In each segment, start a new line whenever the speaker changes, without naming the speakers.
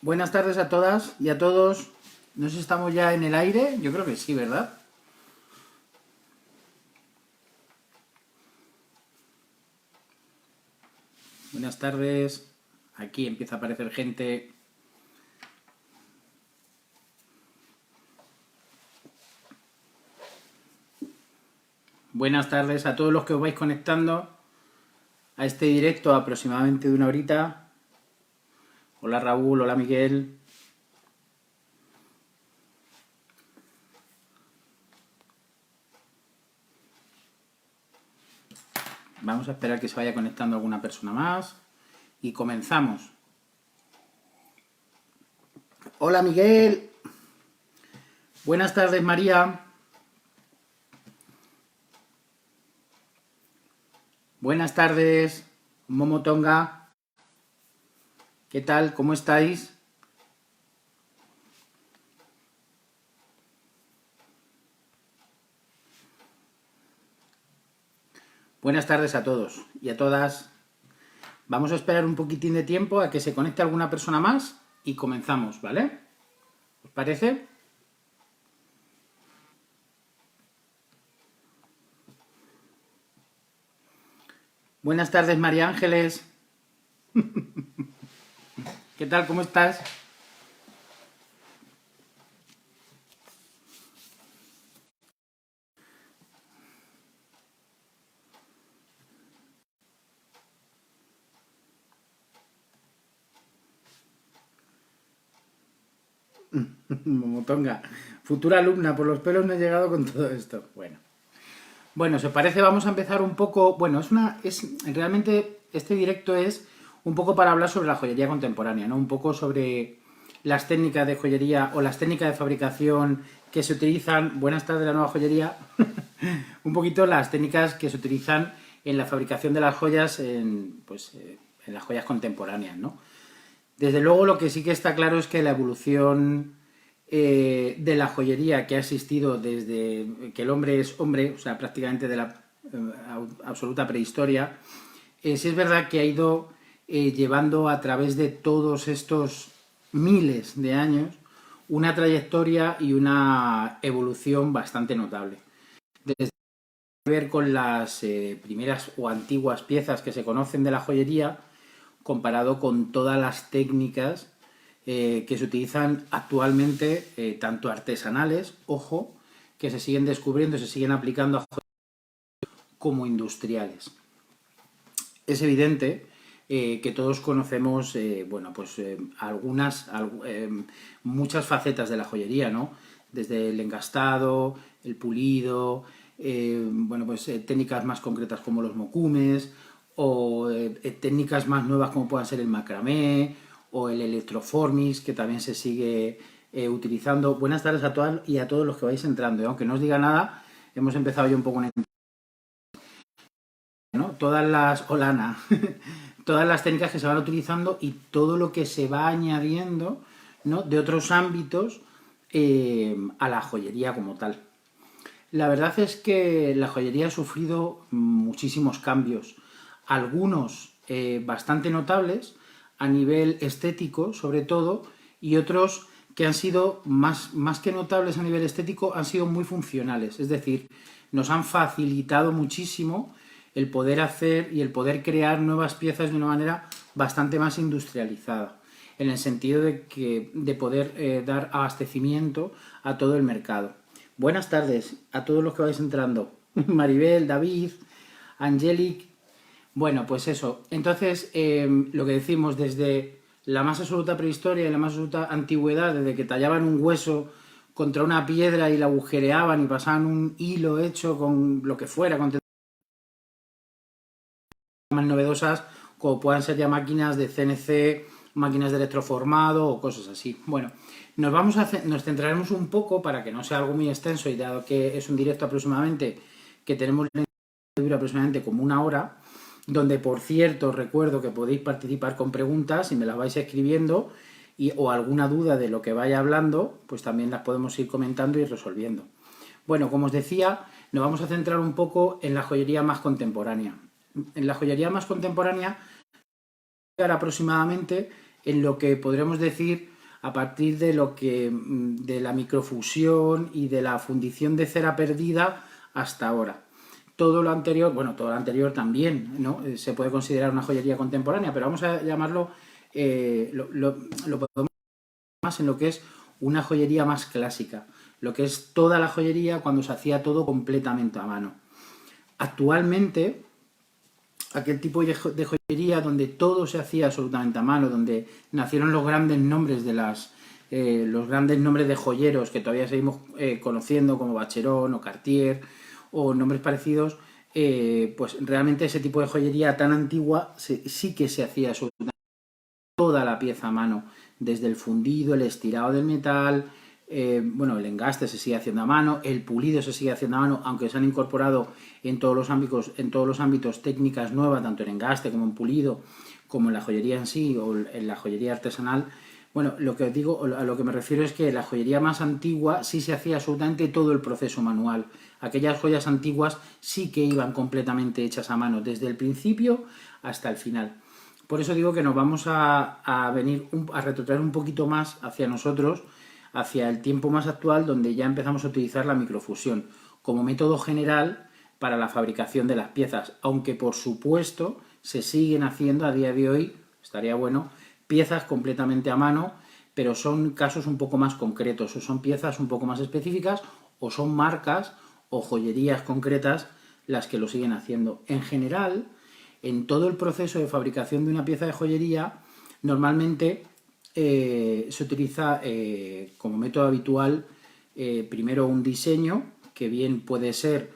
Buenas tardes a todas y a todos. ¿Nos estamos ya en el aire? Yo creo que sí, ¿verdad? Buenas tardes. Aquí empieza a aparecer gente. Buenas tardes a todos los que os vais conectando a este directo aproximadamente de una horita. Hola Raúl, hola Miguel. Vamos a esperar que se vaya conectando alguna persona más y comenzamos. Hola Miguel. Buenas tardes María. Buenas tardes Momotonga. ¿Qué tal? ¿Cómo estáis? Buenas tardes a todos y a todas. Vamos a esperar un poquitín de tiempo a que se conecte alguna persona más y comenzamos, ¿vale? ¿Os parece? Buenas tardes, María Ángeles. ¿Qué tal? ¿Cómo estás? Momotonga, futura alumna, por los pelos no he llegado con todo esto. Bueno, si os parece vamos a empezar un poco. Bueno, realmente este directo es un poco para hablar sobre la joyería contemporánea, ¿no? Un poco sobre las técnicas de joyería o las técnicas de fabricación que se utilizan. Buenas tardes, la nueva joyería. Un poquito las técnicas que se utilizan en la fabricación de las joyas, en las joyas contemporáneas, ¿no? Desde luego lo que sí que está claro es que la evolución de la joyería que ha existido desde que el hombre es hombre, o sea, prácticamente de la absoluta prehistoria, sí es verdad que ha ido llevando a través de todos estos miles de años una trayectoria y una evolución bastante notable. Desde ver con las primeras o antiguas piezas que se conocen de la joyería, comparado con todas las técnicas que se utilizan actualmente, tanto artesanales, ojo, que se siguen descubriendo, se siguen aplicando a joyas, como industriales. Es evidente que todos conocemos, muchas facetas de la joyería, ¿no? Desde el engastado, el pulido, técnicas más concretas como los mokumes, o técnicas más nuevas como puedan ser el macramé o el electroformix, que también se sigue utilizando. Buenas tardes a todas y a todos los que vais entrando, aunque no os diga nada, hemos empezado ya un poco, ¿no? Todas las técnicas que se van utilizando y todo lo que se va añadiendo, ¿no? De otros ámbitos a la joyería como tal. La verdad es que la joyería ha sufrido muchísimos cambios, algunos bastante notables a nivel estético sobre todo, y otros que han sido más que notables a nivel estético, han sido muy funcionales, es decir, nos han facilitado muchísimo el poder hacer y el poder crear nuevas piezas de una manera bastante más industrializada, en el sentido de poder dar abastecimiento a todo el mercado. Buenas tardes a todos los que vais entrando. Maribel, David, Angelic. Bueno, pues eso. Entonces, lo que decimos, desde la más absoluta prehistoria y la más absoluta antigüedad, desde que tallaban un hueso contra una piedra y la agujereaban y pasaban un hilo hecho con lo que fuera, con más novedosas, como puedan ser ya máquinas de CNC, máquinas de electroformado o cosas así. Bueno, nos centraremos un poco, para que no sea algo muy extenso, y dado que es un directo aproximadamente, que tenemos dura aproximadamente como una hora, donde por cierto recuerdo que podéis participar con preguntas y me las vais escribiendo, o alguna duda de lo que vaya hablando, pues también las podemos ir comentando y resolviendo. Bueno, como os decía, nos vamos a centrar un poco en la joyería más contemporánea. En la joyería más contemporánea, aproximadamente en lo que podremos decir a partir de de la microfusión y de la fundición de cera perdida hasta ahora. Todo lo anterior, bueno, todo lo anterior también, ¿no? Se puede considerar una joyería contemporánea, pero vamos a llamarlo, lo podemos más en lo que es una joyería más clásica, lo que es toda la joyería cuando se hacía todo completamente a mano. Actualmente, aquel tipo de joyería donde todo se hacía absolutamente a mano, donde nacieron los grandes nombres los grandes nombres de joyeros que todavía seguimos conociendo, como Vacheron o Cartier o nombres parecidos, pues realmente ese tipo de joyería tan antigua sí que se hacía absolutamente toda la pieza a mano, desde el fundido, el estirado del metal, bueno, el engaste se sigue haciendo a mano, el pulido se sigue haciendo a mano, aunque se han incorporado en todos los ámbitos técnicas nuevas, tanto en engaste como en pulido, como en la joyería en sí o en la joyería artesanal. Bueno, lo que os digo, a lo que me refiero es que la joyería más antigua sí se hacía absolutamente todo el proceso manual. Aquellas joyas antiguas sí que iban completamente hechas a mano, desde el principio hasta el final. Por eso digo que nos vamos a venir a retrotraer un poquito más hacia nosotros, hacia el tiempo más actual, donde ya empezamos a utilizar la microfusión como método general para la fabricación de las piezas, aunque por supuesto se siguen haciendo a día de hoy, estaría bueno, piezas completamente a mano, pero son casos un poco más concretos, o son piezas un poco más específicas, o son marcas o joyerías concretas las que lo siguen haciendo. En general, en todo el proceso de fabricación de una pieza de joyería, normalmente se utiliza como método habitual primero un diseño, que bien puede ser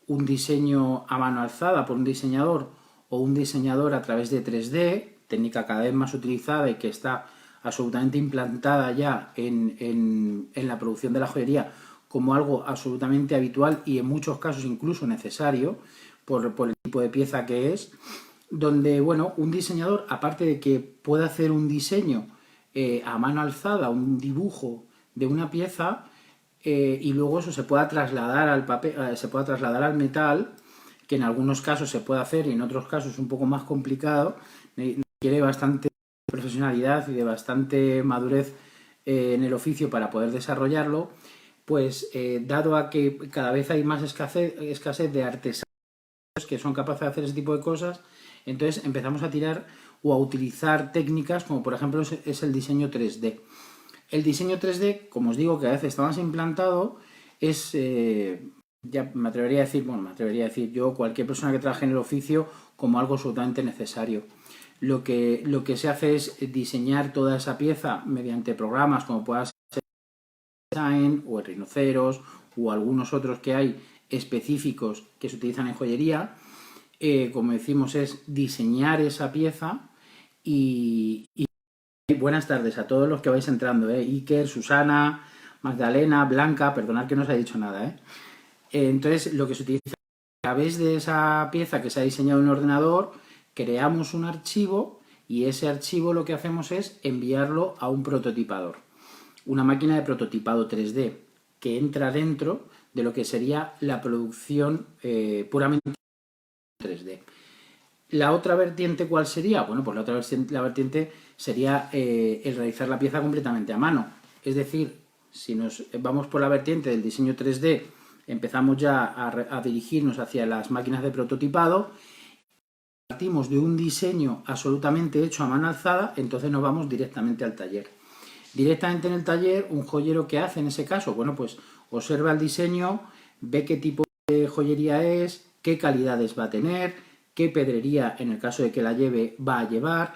un diseño a mano alzada por un diseñador o un diseñador a través de 3D, técnica cada vez más utilizada y que está absolutamente implantada ya en la producción de la joyería como algo absolutamente habitual y en muchos casos incluso necesario por el tipo de pieza que es, donde, bueno, un diseñador, aparte de que pueda hacer un diseño a mano alzada, un dibujo de una pieza, y luego eso se pueda trasladar al papel, se pueda trasladar al metal, que en algunos casos se puede hacer y en otros casos es un poco más complicado, requiere bastante profesionalidad y de bastante madurez en el oficio para poder desarrollarlo, pues dado a que cada vez hay más escasez de artesanos que son capaces de hacer ese tipo de cosas, entonces empezamos a tirar o a utilizar técnicas como por ejemplo es el diseño 3D. El diseño 3D, como os digo, que a veces está más implantado, es, ya me atrevería a decir yo, cualquier persona que trabaje en el oficio, como algo absolutamente necesario. Lo que se hace es diseñar toda esa pieza mediante programas como pueda ser Design o el Rhinoceros o algunos otros que hay específicos que se utilizan en joyería. Como decimos, es diseñar esa pieza y buenas tardes a todos los que vais entrando, Iker, Susana, Magdalena, Blanca, perdonad que no os he dicho nada, Entonces, lo que se utiliza a través de esa pieza que se ha diseñado en un ordenador, creamos un archivo y ese archivo lo que hacemos es enviarlo a un prototipador, una máquina de prototipado 3D que entra dentro de lo que sería la producción puramente 3D. La otra vertiente, ¿cuál sería? Bueno, pues la vertiente sería el realizar la pieza completamente a mano. Es decir, si nos vamos por la vertiente del diseño 3D, empezamos ya a dirigirnos hacia las máquinas de prototipado, partimos de un diseño absolutamente hecho a mano alzada, entonces nos vamos directamente al taller. Directamente en el taller, un joyero que hace en ese caso, bueno, pues observa el diseño, ve qué tipo de joyería es, qué calidades va a tener, qué pedrería, en el caso de que la lleve, va a llevar,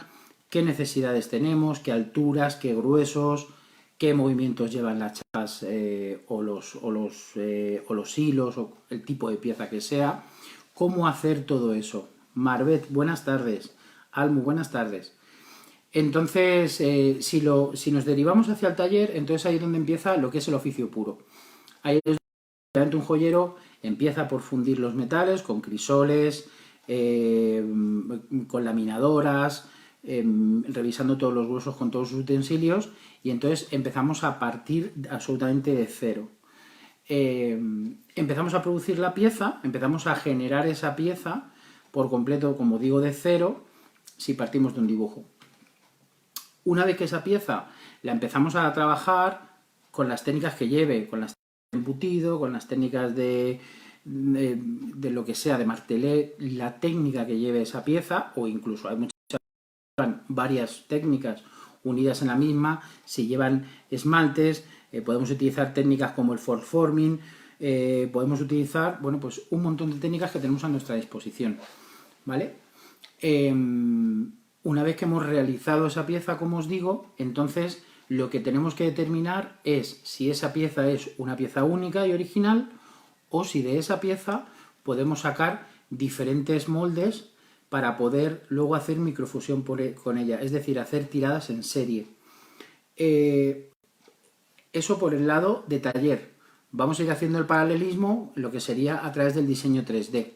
qué necesidades tenemos, qué alturas, qué gruesos, qué movimientos llevan las chapas o los hilos o el tipo de pieza que sea, cómo hacer todo eso. Marbet, buenas tardes. Almu, buenas tardes. Entonces, si nos derivamos hacia el taller, entonces ahí es donde empieza lo que es el oficio puro. Ahí es donde un joyero empieza por fundir los metales con crisoles, con laminadoras, revisando todos los huesos con todos sus utensilios, y entonces empezamos a partir absolutamente de cero. Empezamos a producir la pieza, empezamos a generar esa pieza por completo, como digo, de cero, si partimos de un dibujo. Una vez que esa pieza la empezamos a trabajar con las técnicas que lleve, con las técnicas de embutido, con las técnicas de lo que sea, de martelé, la técnica que lleve esa pieza, o incluso hay muchas varias técnicas unidas en la misma, si llevan esmaltes, podemos utilizar técnicas como el force forming, podemos utilizar, bueno, pues un montón de técnicas que tenemos a nuestra disposición, ¿vale? Una vez que hemos realizado esa pieza, como os digo, entonces lo que tenemos que determinar es si esa pieza es una pieza única y original o si de esa pieza podemos sacar diferentes moldes para poder luego hacer microfusión con ella, es decir, hacer tiradas en serie. Eso por el lado de taller. Vamos a ir haciendo el paralelismo, lo que sería a través del diseño 3D.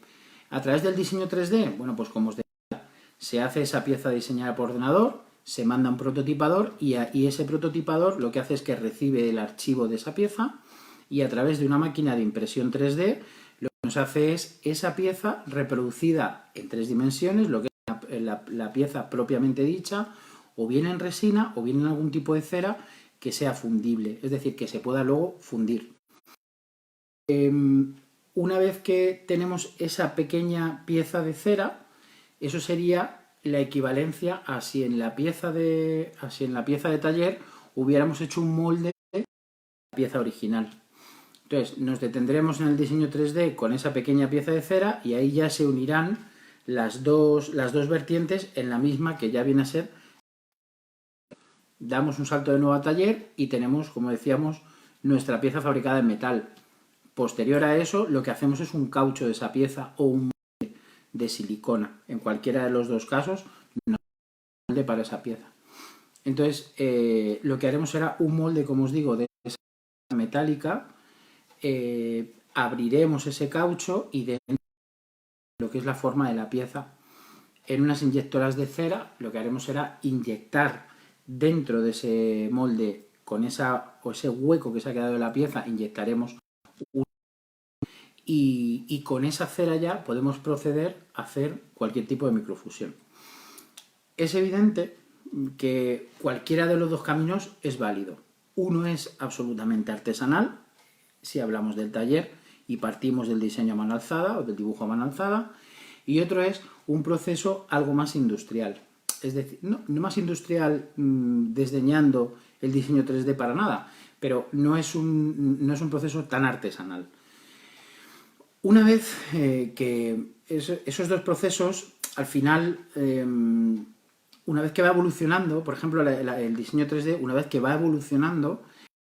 A través del diseño 3D, bueno, pues como os decía, se hace esa pieza diseñada por ordenador, se manda un prototipador y ese prototipador lo que hace es que recibe el archivo de esa pieza y a través de una máquina de impresión 3D lo que nos hace es esa pieza reproducida en 3 dimensiones, lo que es la pieza propiamente dicha, o bien en resina o bien en algún tipo de cera que sea fundible, es decir, que se pueda luego fundir. Una vez que tenemos esa pequeña pieza de cera, eso sería la equivalencia a si en la pieza de taller hubiéramos hecho un molde de la pieza original. Entonces nos detendremos en el diseño 3D con esa pequeña pieza de cera y ahí ya se unirán las dos vertientes en la misma, que ya viene a ser. Damos un salto de nuevo a taller y tenemos, como decíamos, nuestra pieza fabricada en metal. Posterior a eso, lo que hacemos es un caucho de esa pieza o un molde de silicona. En cualquiera de los dos casos, no hay molde para esa pieza. Entonces, lo que haremos será un molde, como os digo, de esa metálica. Abriremos ese caucho y dentro de lo que es la forma de la pieza, en unas inyectoras de cera, lo que haremos será inyectar dentro de ese molde, con ese hueco que se ha quedado de la pieza, inyectaremos y con esa cera ya podemos proceder a hacer cualquier tipo de microfusión. Es evidente que cualquiera de los dos caminos es válido. Uno es absolutamente artesanal, si hablamos del taller y partimos del diseño a mano alzada o del dibujo a mano alzada, y otro es un proceso algo más industrial. Es decir, no más industrial desdeñando el diseño 3D para nada, pero no es un proceso tan artesanal. Una vez que esos dos procesos, al final, una vez que va evolucionando, por ejemplo, el diseño 3D, una vez que va evolucionando,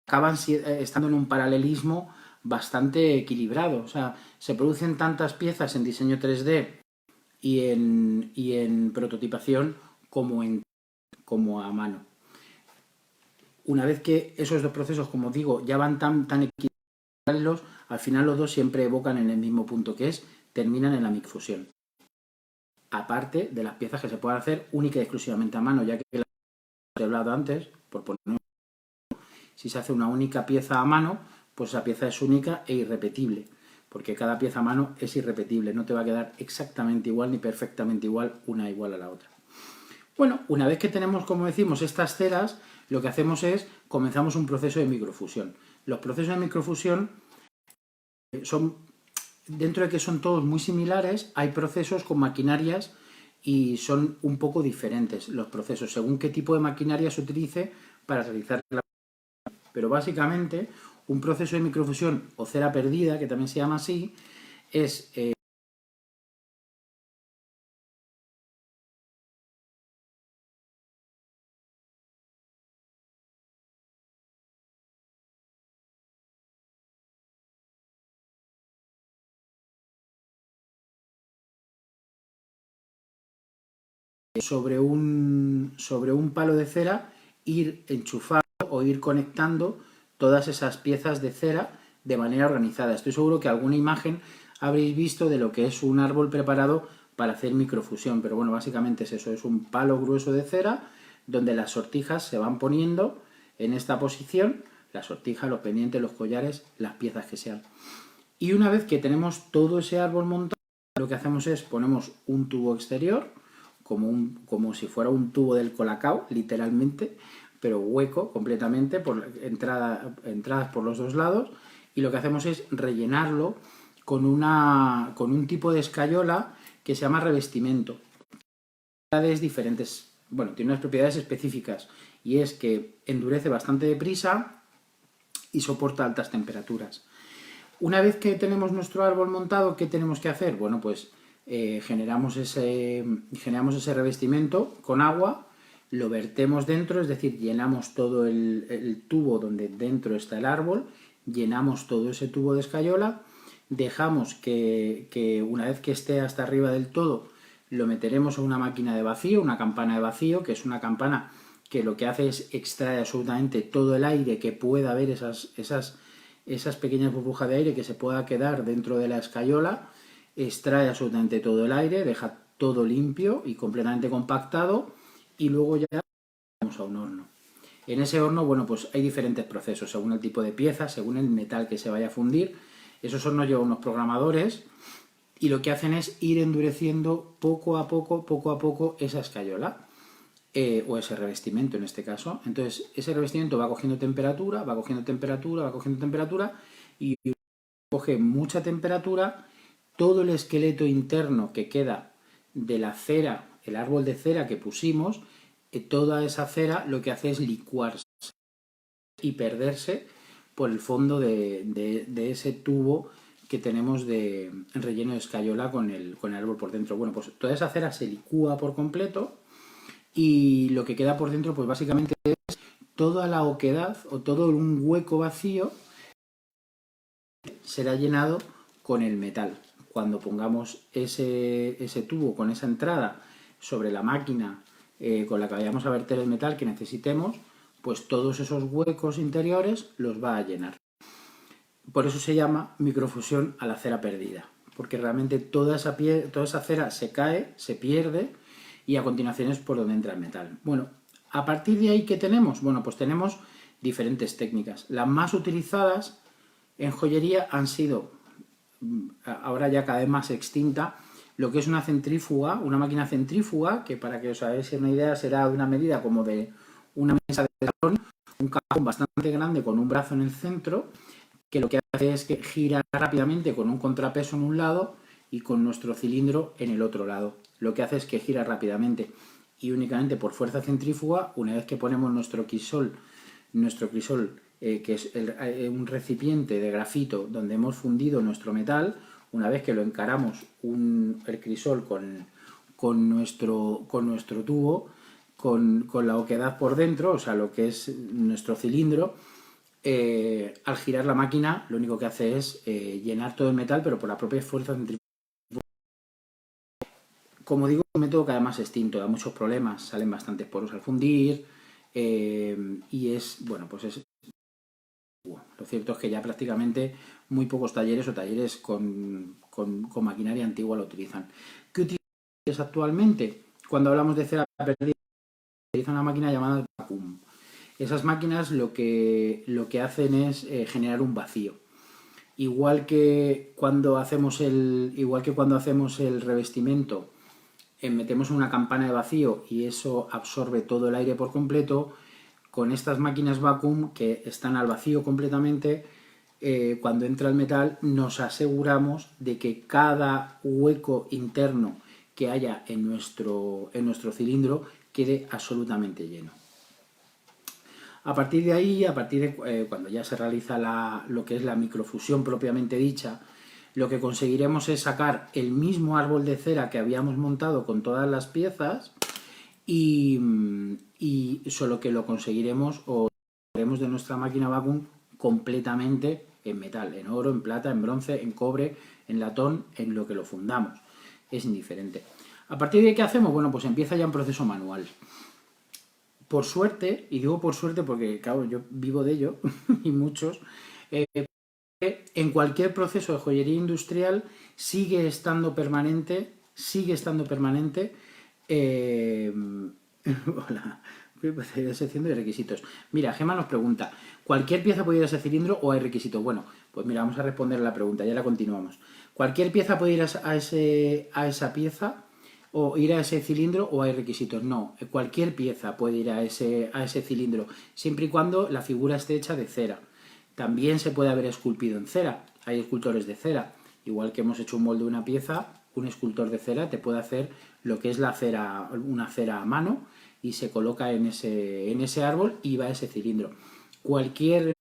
acaban estando en un paralelismo bastante equilibrado. O sea, se producen tantas piezas en diseño 3D y en prototipación como a mano. Una vez que esos dos procesos, como digo, ya van tan equilibrados, al final los dos siempre evocan en el mismo punto, que es terminan en la microfusión. Aparte de las piezas que se pueden hacer única y exclusivamente a mano, ya que las he hablado antes, por poner, si se hace una única pieza a mano, pues esa pieza es única e irrepetible, porque cada pieza a mano es irrepetible, no te va a quedar exactamente igual ni perfectamente igual una igual a la otra. Bueno, una vez que tenemos, como decimos, estas ceras, lo que hacemos es, comenzamos un proceso de microfusión. Los procesos de microfusión son, dentro de que son todos muy similares, hay procesos con maquinarias y son un poco diferentes los procesos, según qué tipo de maquinaria se utilice para realizar la. Pero básicamente, un proceso de microfusión o cera perdida, que también se llama así, es sobre un palo de cera ir enchufando o ir conectando todas esas piezas de cera de manera organizada. Estoy seguro que alguna imagen habréis visto de lo que es un árbol preparado para hacer microfusión, pero bueno, básicamente es eso, es un palo grueso de cera donde las sortijas se van poniendo en esta posición, las sortijas, los pendientes, los collares, las piezas que sean. Y una vez que tenemos todo ese árbol montado, lo que hacemos es ponemos un tubo exterior como si fuera un tubo del Colacao, literalmente, pero hueco completamente, entradas por los dos lados, y lo que hacemos es rellenarlo con un tipo de escayola que se llama revestimiento. Diferentes, bueno, tiene unas propiedades específicas, y es que endurece bastante deprisa y soporta altas temperaturas. Una vez que tenemos nuestro árbol montado, ¿qué tenemos que hacer? Bueno, pues generamos ese revestimiento con agua, lo vertemos dentro, es decir, llenamos todo el tubo donde dentro está el árbol, llenamos todo ese tubo de escayola, dejamos que una vez que esté hasta arriba del todo, lo meteremos en una máquina de vacío, una campana de vacío, que es una campana que lo que hace es extraer absolutamente todo el aire que pueda haber, esas pequeñas burbujas de aire que se pueda quedar dentro de la escayola, extrae absolutamente todo el aire, deja todo limpio y completamente compactado, y luego ya vamos a un horno. En ese horno, bueno, pues hay diferentes procesos, según el tipo de pieza, según el metal que se vaya a fundir. Esos hornos llevan unos programadores y lo que hacen es ir endureciendo poco a poco esa escayola. O ese revestimiento en este caso. Entonces ese revestimiento va cogiendo temperatura, y coge mucha temperatura, todo el esqueleto interno que queda de la cera, el árbol de cera que pusimos, toda esa cera lo que hace es licuarse y perderse por el fondo de ese tubo que tenemos de relleno de escayola con el árbol por dentro. Bueno, pues toda esa cera se licúa por completo, y lo que queda por dentro pues básicamente es toda la oquedad o todo un hueco vacío será llenado con el metal. Cuando pongamos ese tubo con esa entrada sobre la máquina con la que vayamos a verter el metal que necesitemos, pues todos esos huecos interiores los va a llenar. Por eso se llama microfusión a la cera perdida, porque realmente toda esa cera se cae, se pierde, y a continuación es por donde entra el metal. Bueno, a partir de ahí, ¿qué tenemos? Bueno, pues tenemos diferentes técnicas. Las más utilizadas en joyería han sido, ahora ya cada vez más extinta, lo que es una centrífuga, una máquina centrífuga, que para que os hagáis una idea será de una medida como de una mesa de salón, un cajón bastante grande con un brazo en el centro, que lo que hace es que gira rápidamente con un contrapeso en un lado y con nuestro cilindro en el otro lado. Lo que hace es que gira rápidamente y únicamente por fuerza centrífuga, una vez que ponemos nuestro crisol, que es un recipiente de grafito donde hemos fundido nuestro metal, una vez que lo encaramos el crisol con nuestro tubo, con la oquedad por dentro, o sea, lo que es nuestro cilindro, al girar la máquina lo único que hace es llenar todo el metal, pero por la propia fuerza centrífuga. Como digo, es un método que además es extinto, da muchos problemas, salen bastantes poros al fundir, y es, bueno, pues es... Lo cierto es que ya prácticamente muy pocos talleres o talleres con maquinaria antigua lo utilizan. ¿Qué utilizan actualmente? Cuando hablamos de cera perdida, utilizan una máquina llamada vacuum. Esas máquinas lo que hacen es generar un vacío. Igual que cuando hacemos el revestimiento, metemos una campana de vacío y eso absorbe todo el aire por completo, con estas máquinas vacuum que están al vacío completamente, cuando entra el metal nos aseguramos de que cada hueco interno que haya en nuestro cilindro quede absolutamente lleno. A partir de ahí, cuando ya se realiza lo que es la microfusión propiamente dicha, lo que conseguiremos es sacar el mismo árbol de cera que habíamos montado con todas las piezas, y solo que lo conseguiremos o haremos de nuestra máquina vacuum completamente en metal, en oro, en plata, en bronce, en cobre, en latón, en lo que lo fundamos. Es indiferente. A partir de ahí, ¿qué hacemos? Bueno, pues empieza ya un proceso manual. Por suerte, y digo por suerte porque, claro, yo vivo de ello, y muchos, en cualquier proceso de joyería industrial sigue estando permanente, hola, sección de requisitos. Mira, Gemma nos pregunta, ¿cualquier pieza puede ir a ese cilindro o hay requisitos? Bueno, pues mira, vamos a responder a la pregunta, ya la continuamos. Cualquier pieza puede ir a esa pieza, o ir a ese cilindro o hay requisitos. No, cualquier pieza puede ir a ese cilindro, siempre y cuando la figura esté hecha de cera. También se puede haber esculpido en cera, hay escultores de cera. Igual que hemos hecho un molde de una pieza, un escultor de cera te puede hacer lo que es la cera, una cera a mano, y se coloca en ese árbol y va a ese cilindro. Cualquier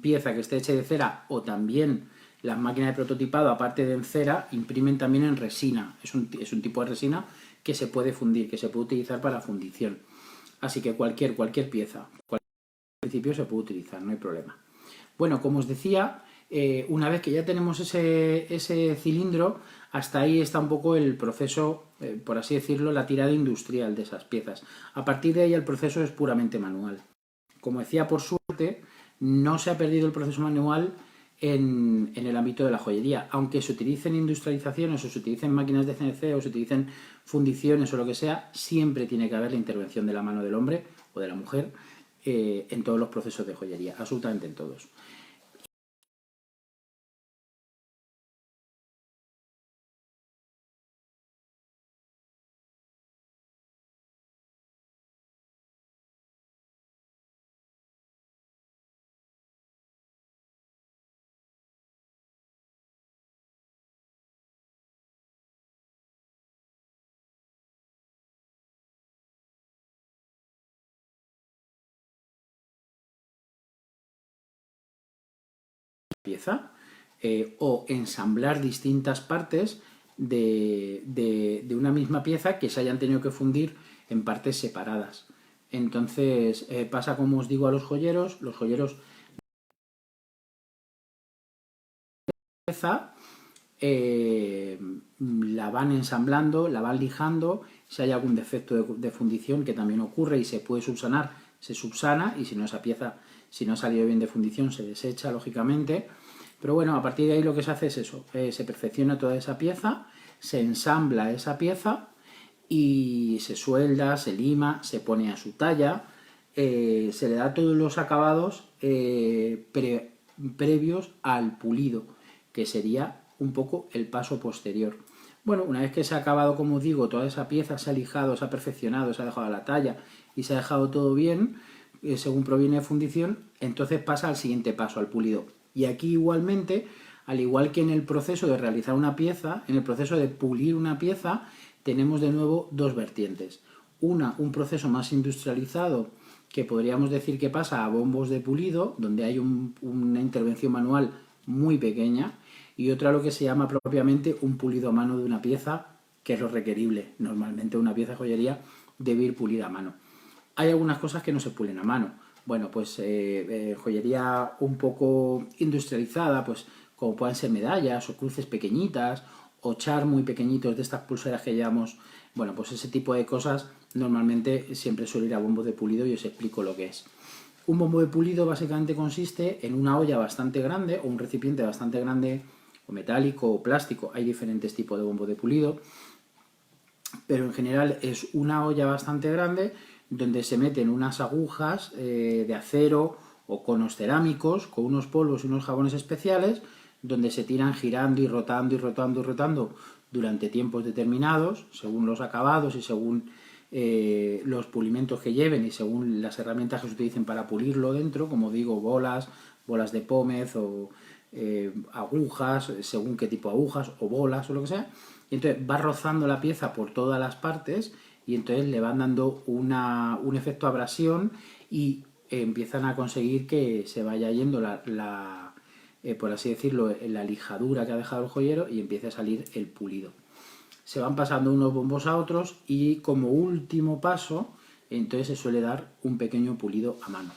pieza que esté hecha de cera, o también las máquinas de prototipado, aparte de en cera, imprimen también en resina. Es un tipo de resina que se puede fundir, que se puede utilizar para fundición. Así que cualquier pieza, principio se puede utilizar, no hay problema. Bueno, como os decía, una vez que ya tenemos ese cilindro, hasta ahí está un poco el proceso, por así decirlo, la tirada industrial de esas piezas. A partir de ahí el proceso es puramente manual. Como decía, por suerte, no se ha perdido el proceso manual en el ámbito de la joyería. Aunque se utilicen industrializaciones o se utilicen máquinas de CNC o se utilicen fundiciones o lo que sea, siempre tiene que haber la intervención de la mano del hombre o de la mujer en todos los procesos de joyería, absolutamente en todos. Pieza o ensamblar distintas partes de una misma pieza que se hayan tenido que fundir en partes separadas. Entonces pasa como os digo a los joyeros pieza la van ensamblando, la van lijando, si hay algún defecto de fundición que también ocurre y se puede subsanar, se subsana, y si no, esa pieza, si no ha salido bien de fundición, se desecha lógicamente. Pero bueno, a partir de ahí lo que se hace es eso, se perfecciona toda esa pieza, se ensambla esa pieza y se suelda, se lima, se pone a su talla, se le da todos los acabados previos al pulido, que sería un poco el paso posterior. Bueno, una vez que se ha acabado, como os digo, toda esa pieza se ha lijado, se ha perfeccionado, se ha dejado la talla y se ha dejado todo bien, según proviene de fundición, entonces pasa al siguiente paso, al pulido. Y aquí igualmente, al igual que en el proceso de realizar una pieza, en el proceso de pulir una pieza, tenemos de nuevo dos vertientes. Un proceso más industrializado, que podríamos decir que pasa a bombos de pulido, donde hay una intervención manual muy pequeña, y otra lo que se llama propiamente un pulido a mano de una pieza, que es lo requerible. Normalmente una pieza de joyería debe ir pulida a mano. Hay algunas cosas que no se pulen a mano. Bueno, pues joyería un poco industrializada, pues como pueden ser medallas o cruces pequeñitas o char muy pequeñitos de estas pulseras que llevamos. Bueno, pues ese tipo de cosas normalmente siempre suele ir a bombo de pulido y os explico lo que es. Un bombo de pulido básicamente consiste en una olla bastante grande o un recipiente bastante grande, o metálico o plástico. Hay diferentes tipos de bombo de pulido, pero en general es una olla bastante grande donde se meten unas agujas de acero o conos cerámicos con unos polvos y unos jabones especiales, donde se tiran girando y rotando y rotando y rotando durante tiempos determinados, según los acabados y según los pulimentos que lleven y según las herramientas que se utilicen para pulirlo dentro, como digo, bolas de pómez o agujas, según qué tipo de agujas o bolas o lo que sea. Y entonces va rozando la pieza por todas las partes y entonces le van dando un efecto abrasión y empiezan a conseguir que se vaya yendo por así decirlo, la lijadura que ha dejado el joyero y empiece a salir el pulido. Se van pasando unos bombos a otros y como último paso, entonces se suele dar un pequeño pulido a mano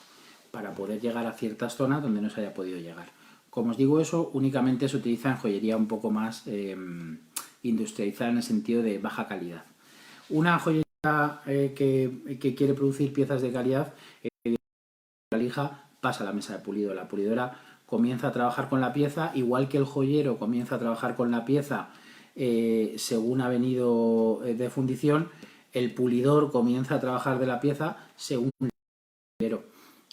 para poder llegar a ciertas zonas donde no se haya podido llegar. Como os digo, eso únicamente se utiliza en joyería un poco más industrializada en el sentido de baja calidad. Una joyería que quiere producir piezas de calidad, la lija pasa a la mesa de pulido. La pulidora comienza a trabajar con la pieza, igual que el joyero comienza a trabajar con la pieza según ha venido de fundición, el pulidor comienza a trabajar de la pieza según el joyero.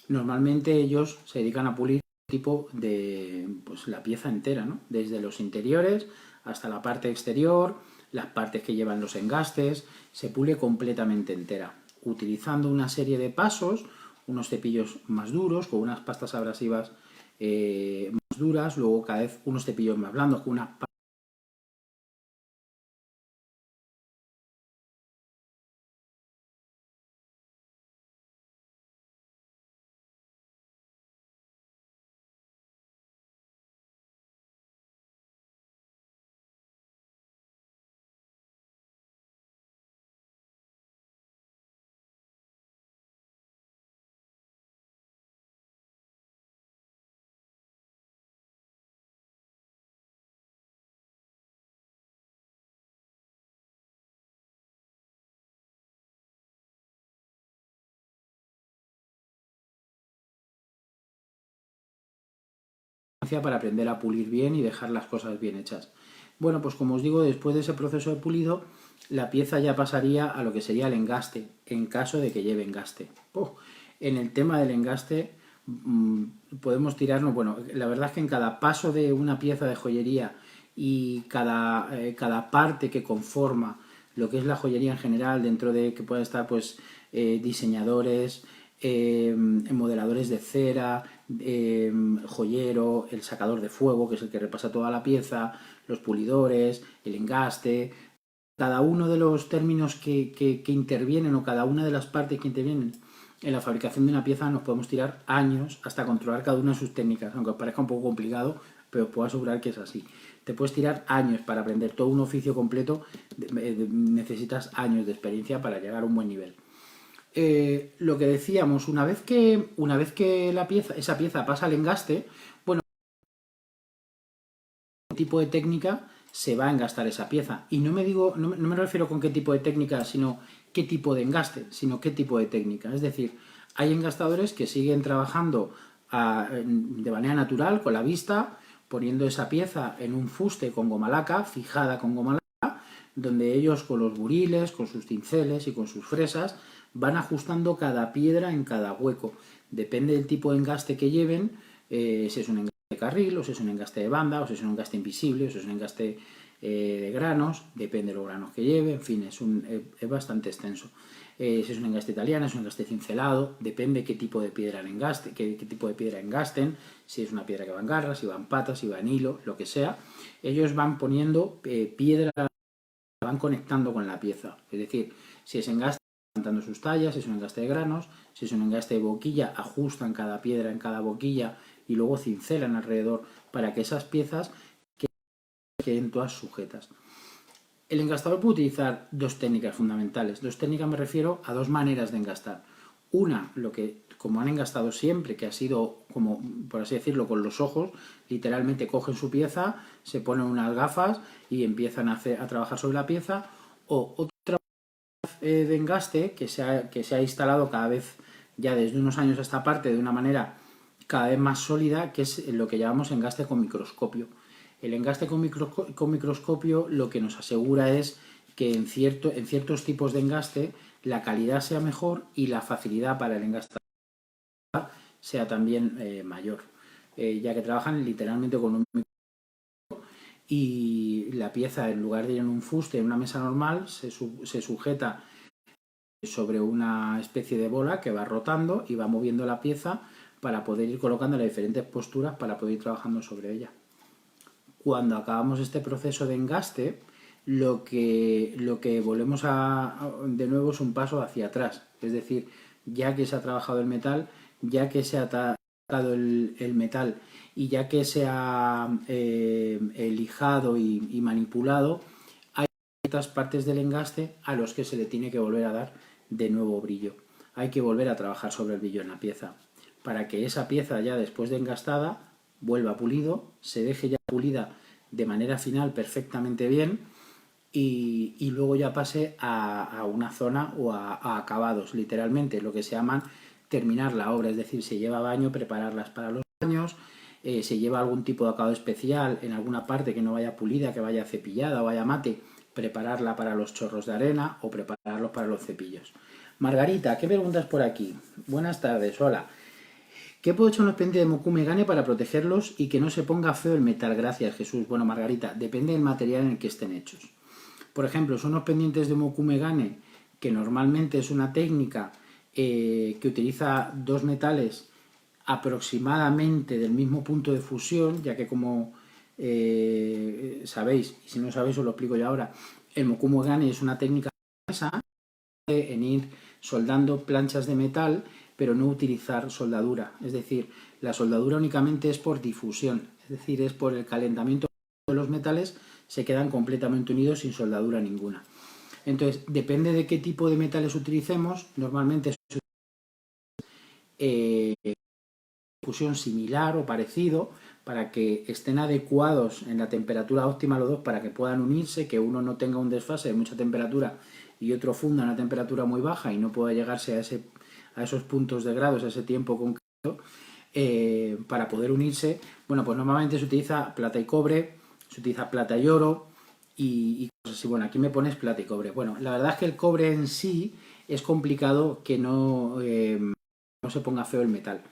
Normalmente ellos se dedican a pulir tipo de pues, la pieza entera, ¿no? Desde los interiores hasta la parte exterior, las partes que llevan los engastes, se pule completamente entera, utilizando una serie de pasos, unos cepillos más duros, con unas pastas abrasivas más duras, luego cada vez unos cepillos más blandos, con unas para aprender a pulir bien y dejar las cosas bien hechas. Bueno, pues como os digo, después de ese proceso de pulido, la pieza ya pasaría a lo que sería el engaste, en caso de que lleve engaste. En el tema del engaste podemos tirarnos, bueno, la verdad es que en cada paso de una pieza de joyería y cada parte que conforma lo que es la joyería en general, dentro de que puedan estar pues diseñadores, modeladores de cera, joyero, el sacador de fuego, que es el que repasa toda la pieza, los pulidores, el engaste, cada uno de los términos que intervienen o cada una de las partes que intervienen en la fabricación de una pieza nos podemos tirar años hasta controlar cada una de sus técnicas, aunque os parezca un poco complicado, pero os puedo asegurar que es así. Te puedes tirar años para aprender todo un oficio completo, necesitas años de experiencia para llegar a un buen nivel. Lo que decíamos, una vez que esa pieza pasa al engaste, bueno, ¿qué tipo de técnica se va a engastar esa pieza? Y no me refiero con qué tipo de técnica, sino qué tipo de engaste, sino qué tipo de técnica. Es decir, hay engastadores que siguen trabajando de manera natural, con la vista, poniendo esa pieza en un fuste con goma laca, fijada con goma laca, donde ellos con los buriles, con sus cinceles y con sus fresas van ajustando cada piedra en cada hueco. Depende del tipo de engaste que lleven, si es un engaste de carril, o si es un engaste de banda, o si es un engaste invisible, o si es un engaste de granos, depende de los granos que lleve, en fin, es bastante extenso. Si es un engaste italiano, es un engaste cincelado, depende qué tipo de piedra engaste, qué tipo de piedra engasten, si es una piedra que va en garras, si va en patas, si va en hilo, lo que sea. Ellos van poniendo piedra, van conectando con la pieza. Es decir, si es engaste, levantando sus tallas, si es un engaste de granos, si es un engaste de boquilla, ajustan cada piedra en cada boquilla y luego cincelan alrededor para que esas piezas queden todas sujetas. El engastador puede utilizar dos técnicas fundamentales. Dos técnicas me refiero a dos maneras de engastar. Una, lo que como han engastado siempre, que ha sido como, por así decirlo, con los ojos, literalmente cogen su pieza, se ponen unas gafas y empiezan a trabajar sobre la pieza. O otra de engaste que se ha instalado cada vez, ya desde unos años a esta parte, de una manera cada vez más sólida, que es lo que llamamos engaste con microscopio. El engaste con microscopio lo que nos asegura es que en ciertos tipos de engaste la calidad sea mejor y la facilidad para el engaste sea también mayor, ya que trabajan literalmente con un microscopio y la pieza, en lugar de ir en un fuste, en una mesa normal, se sujeta sobre una especie de bola que va rotando y va moviendo la pieza para poder ir colocando las diferentes posturas para poder ir trabajando sobre ella. Cuando acabamos este proceso de engaste, lo que volvemos de nuevo es un paso hacia atrás. Es decir, ya que se ha trabajado el metal, ya que se ha tratado el metal y ya que se ha lijado y manipulado, hay ciertas partes del engaste a los que se le tiene que volver a dar de nuevo brillo. Hay que volver a trabajar sobre el brillo en la pieza para que esa pieza ya después de engastada vuelva pulido, se deje ya pulida de manera final perfectamente bien y luego ya pase a una zona o a acabados, literalmente, lo que se llaman terminar la obra, es decir, se lleva a baño, prepararlas para los baños, se lleva algún tipo de acabado especial en alguna parte que no vaya pulida, que vaya cepillada o vaya mate, prepararla para los chorros de arena o prepararlos para los cepillos. Margarita, ¿qué preguntas por aquí? Buenas tardes, hola. ¿Qué puedo echar unos pendientes de Mokume-gane para protegerlos y que no se ponga feo el metal? Gracias, Jesús. Bueno, Margarita, depende del material en el que estén hechos. Por ejemplo, son unos pendientes de Mokume-gane, que normalmente es una técnica que utiliza dos metales aproximadamente del mismo punto de fusión, ya que como sabéis, y si no sabéis os lo explico yo ahora, el Mokume-gane es una técnica en ir soldando planchas de metal, pero no utilizar soldadura. Es decir, la soldadura únicamente es por difusión, es decir, es por el calentamiento de los metales, se quedan completamente unidos sin soldadura ninguna. Entonces, depende de qué tipo de metales utilicemos, normalmente es fusión similar o parecido para que estén adecuados en la temperatura óptima los dos para que puedan unirse, que uno no tenga un desfase de mucha temperatura y otro funda a una temperatura muy baja y no pueda llegarse a esos puntos de grados, a ese tiempo concreto, para poder unirse. Bueno, pues normalmente se utiliza plata y cobre, se utiliza plata y oro y cosas así. Bueno, aquí me pones plata y cobre. Bueno, la verdad es que el cobre en sí es complicado que no se ponga feo el metal.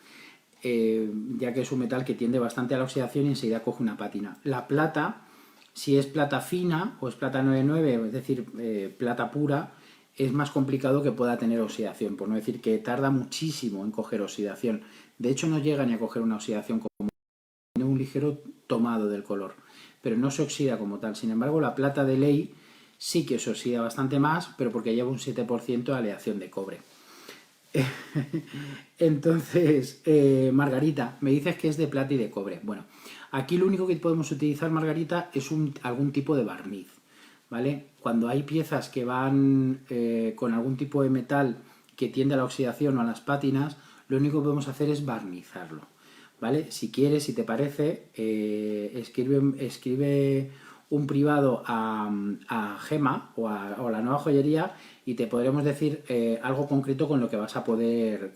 Ya que es un metal que tiende bastante a la oxidación y enseguida coge una pátina. La plata, si es plata fina o es plata 99, es decir, plata pura, es más complicado que pueda tener oxidación, por no decir que tarda muchísimo en coger oxidación. De hecho, no llega ni a coger una oxidación como tiene un ligero tomado del color, pero no se oxida como tal. Sin embargo, la plata de ley sí que se oxida bastante más, pero porque lleva un 7% de aleación de cobre. Entonces, Margarita, me dices que es de plata y de cobre. Bueno, aquí lo único que podemos utilizar, Margarita, es algún tipo de barniz, ¿vale? Cuando hay piezas que van con algún tipo de metal que tiende a la oxidación o a las pátinas, lo único que podemos hacer es barnizarlo, ¿vale? Si quieres, si te parece, escribe un privado a Gema o a la nueva joyería y te podremos decir algo concreto con lo que vas a poder